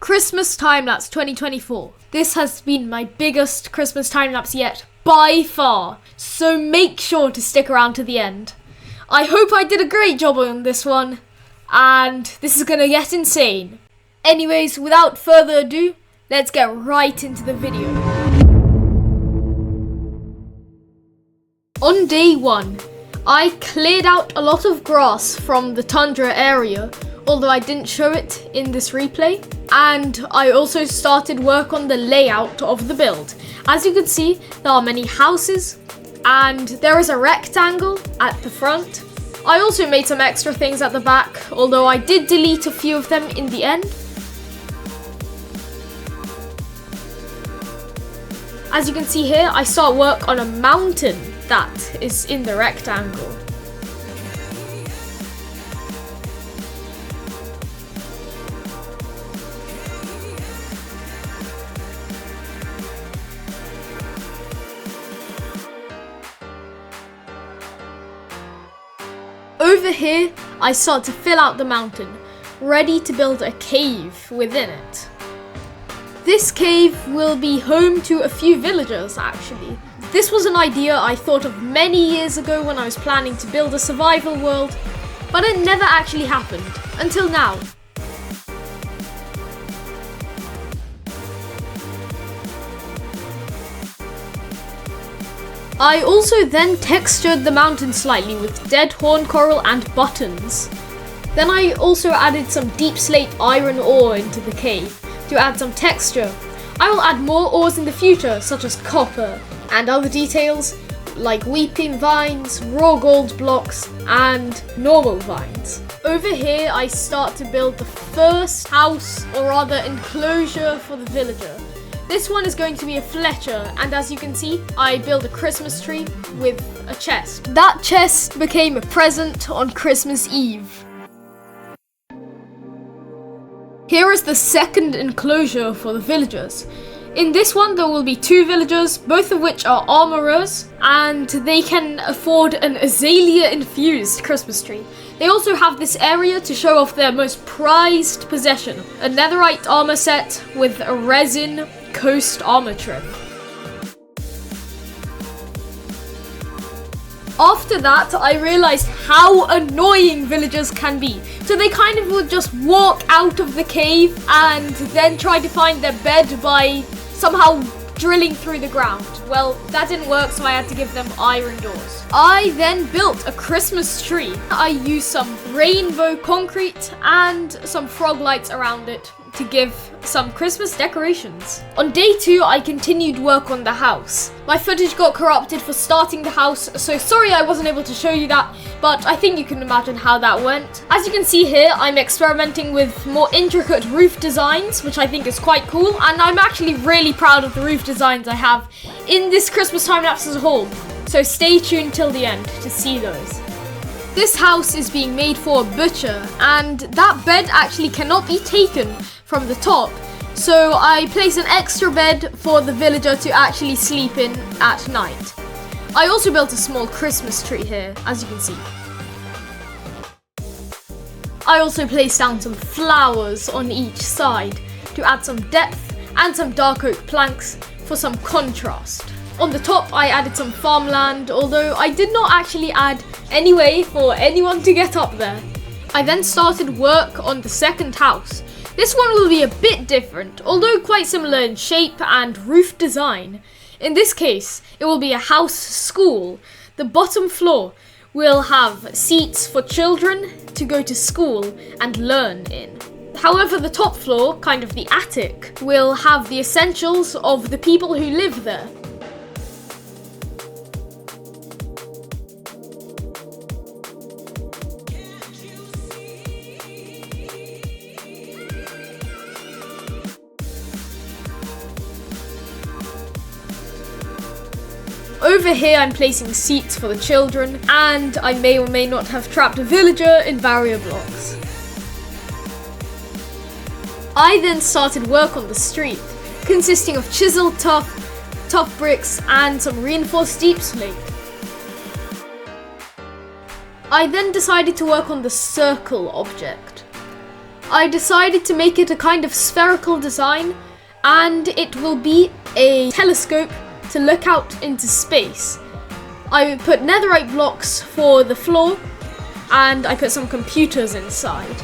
Christmas Timelapse 2024. This has been my biggest Christmas timelapse yet, by far, so make sure to stick around to the end. I hope I did a great job on this one, and this is gonna get insane. Anyways, without further ado, let's get right into the video. On day 1, I cleared out a lot of grass from the tundra area, although I didn't show it in this replay. And I also started work on the layout of the build. As you can see, there are many houses and there is a rectangle at the front. I also made some extra things at the back, although I did delete a few of them in the end. As you can see here, I start work on a mountain that is in the rectangle. Over here, I start to fill out the mountain, ready to build a cave within it. This cave will be home to a few villagers actually. This was an idea I thought of many years ago when I was planning to build a survival world, but it never actually happened, until now. I also then textured the mountain slightly with dead horn coral and buttons. Then I also added some deep slate iron ore into the cave to add some texture. I will add more ores in the future, such as copper and other details like weeping vines, raw gold blocks and normal vines. Over here I start to build the first house, or rather enclosure, for the villager. This one is going to be a Fletcher, and as you can see, I built a Christmas tree with a chest. That chest became a present on Christmas Eve. Here is the second enclosure for the villagers. In this one there will be 2 villagers, both of which are armorers, and they can afford an azalea-infused Christmas tree. They also have this area to show off their most prized possession, a netherite armor set with a resin coast armor trim. After that, I realized how annoying villagers can be. So they kind of would just walk out of the cave and then try to find their bed by somehow drilling through the ground. Well, that didn't work, so I had to give them iron doors. I then built a Christmas tree. I used some rainbow concrete and some frog lights around it to give some Christmas decorations. On day 2, I continued work on the house. My footage got corrupted for starting the house, so sorry I wasn't able to show you that, but I think you can imagine how that went. As you can see here, I'm experimenting with more intricate roof designs, which I think is quite cool, and I'm actually really proud of the roof designs I have in this Christmas time-lapse as a whole. So stay tuned till the end to see those. This house is being made for a butcher, and that bed actually cannot be taken from the top, so I place an extra bed for the villager to actually sleep in at night. I also built a small Christmas tree here, as you can see. I also placed down some flowers on each side to add some depth and some dark oak planks for some contrast. On the top I added some farmland, although I did not actually add any way for anyone to get up there. I then started work on the second house. This one will be a bit different, although quite similar in shape and roof design. In this case, it will be a house school. The bottom floor will have seats for children to go to school and learn in. However, the top floor, kind of the attic, will have the essentials of the people who live there. Over here I'm placing seats for the children, and I may or may not have trapped a villager in barrier blocks. I then started work on the street, consisting of chiseled tough bricks and some reinforced deep slate. I then decided to work on the circle object. I decided to make it a kind of spherical design, and it will be a telescope to look out into space. I put netherite blocks for the floor, and I put some computers inside.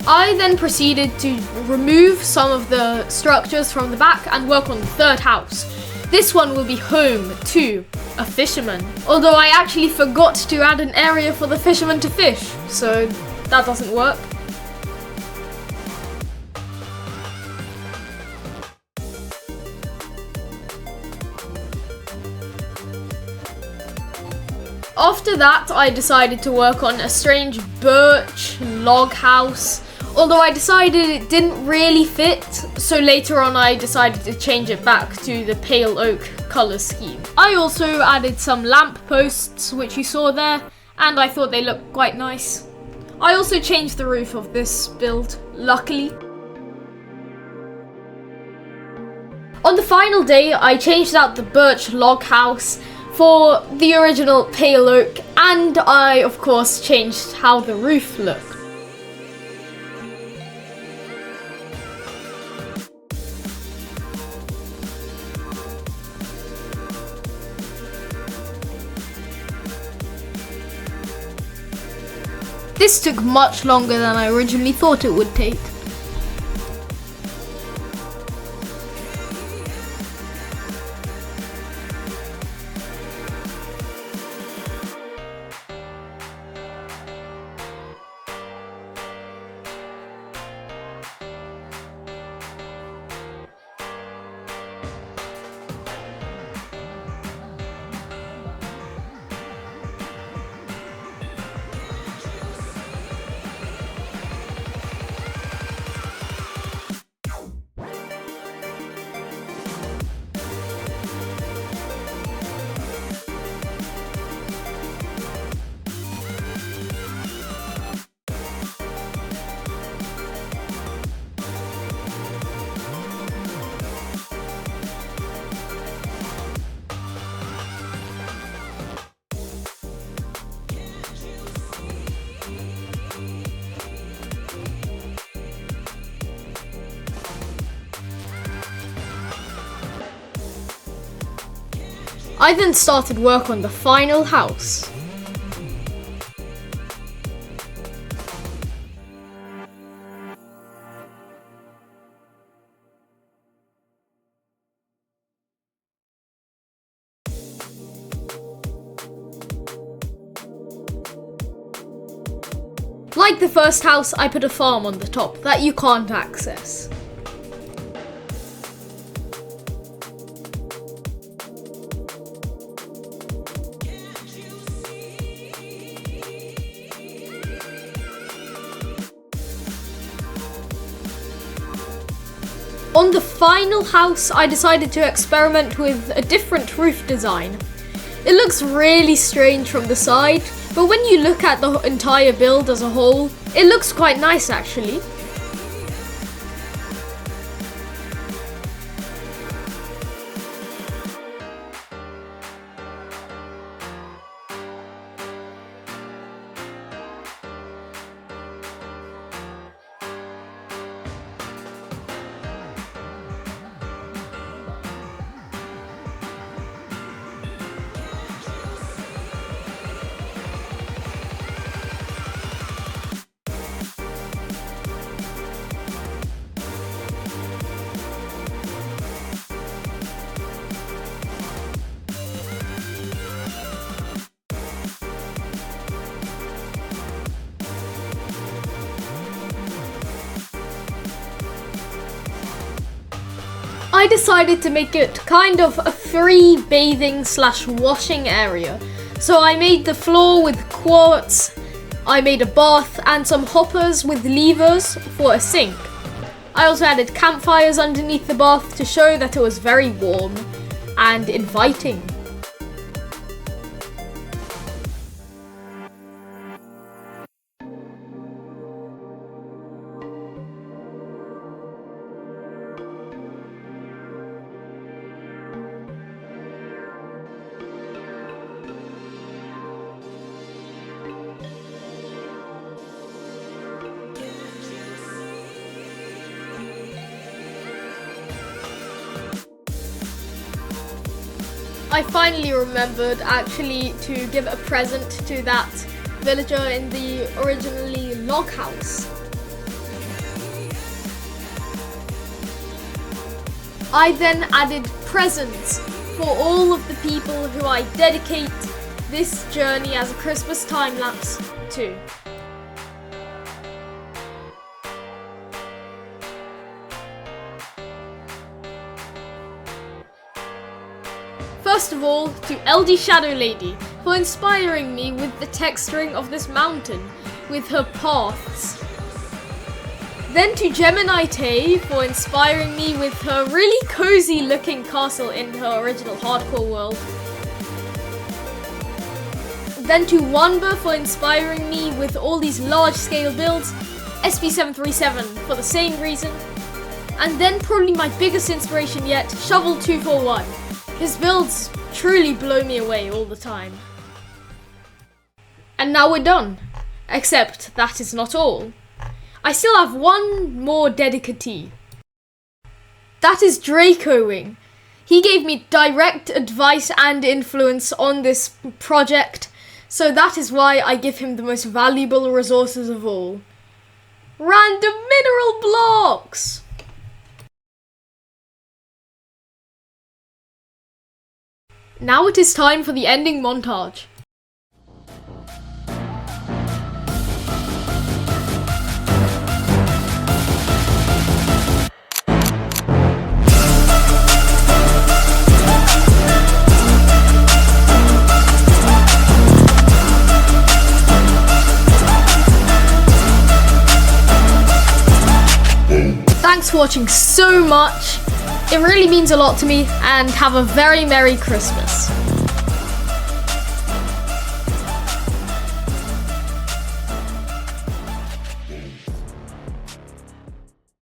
I then proceeded to remove some of the structures from the back and work on the third house. This one will be home to a fisherman, although I actually forgot to add an area for the fisherman to fish, so that doesn't work. After that, I decided to work on a strange birch log house, although I decided it didn't really fit, so later on I decided to change it back to the pale oak colour scheme. I also added some lamp posts, which you saw there, and I thought they looked quite nice. I also changed the roof of this build, luckily. On the final day, I changed out the birch log house for the original pale oak, and I of course changed how the roof looked. This took much longer than I originally thought it would take. I then started work on the final house. Like the first house, I put a farm on the top that you can't access. On the final house, I decided to experiment with a different roof design. It looks really strange from the side, but when you look at the entire build as a whole, it looks quite nice actually. I decided to make it kind of a free bathing / washing area. So I made the floor with quartz, I made a bath and some hoppers with levers for a sink. I also added campfires underneath the bath to show that it was very warm and inviting. I finally remembered actually to give a present to that villager in the originally log house. I then added presents for all of the people who I dedicate this journey as a Christmas time lapse to. First of all, to LD Shadow Lady for inspiring me with the texturing of this mountain with her paths. Then to Gemini Tay for inspiring me with her really cozy looking castle in her original hardcore world. Then to Wanba for inspiring me with all these large scale builds, SP737 for the same reason. And then probably my biggest inspiration yet, Shovel241. His builds truly blow me away all the time. And now we're done. Except that is not all. I still have one more dedicatee. That is Dracowing. He gave me direct advice and influence on this project, so that is why I give him the most valuable resources of all. Random mineral blocks! Now it is time for the ending montage. Thanks for watching so much. It really means a lot to me, and have a very Merry Christmas.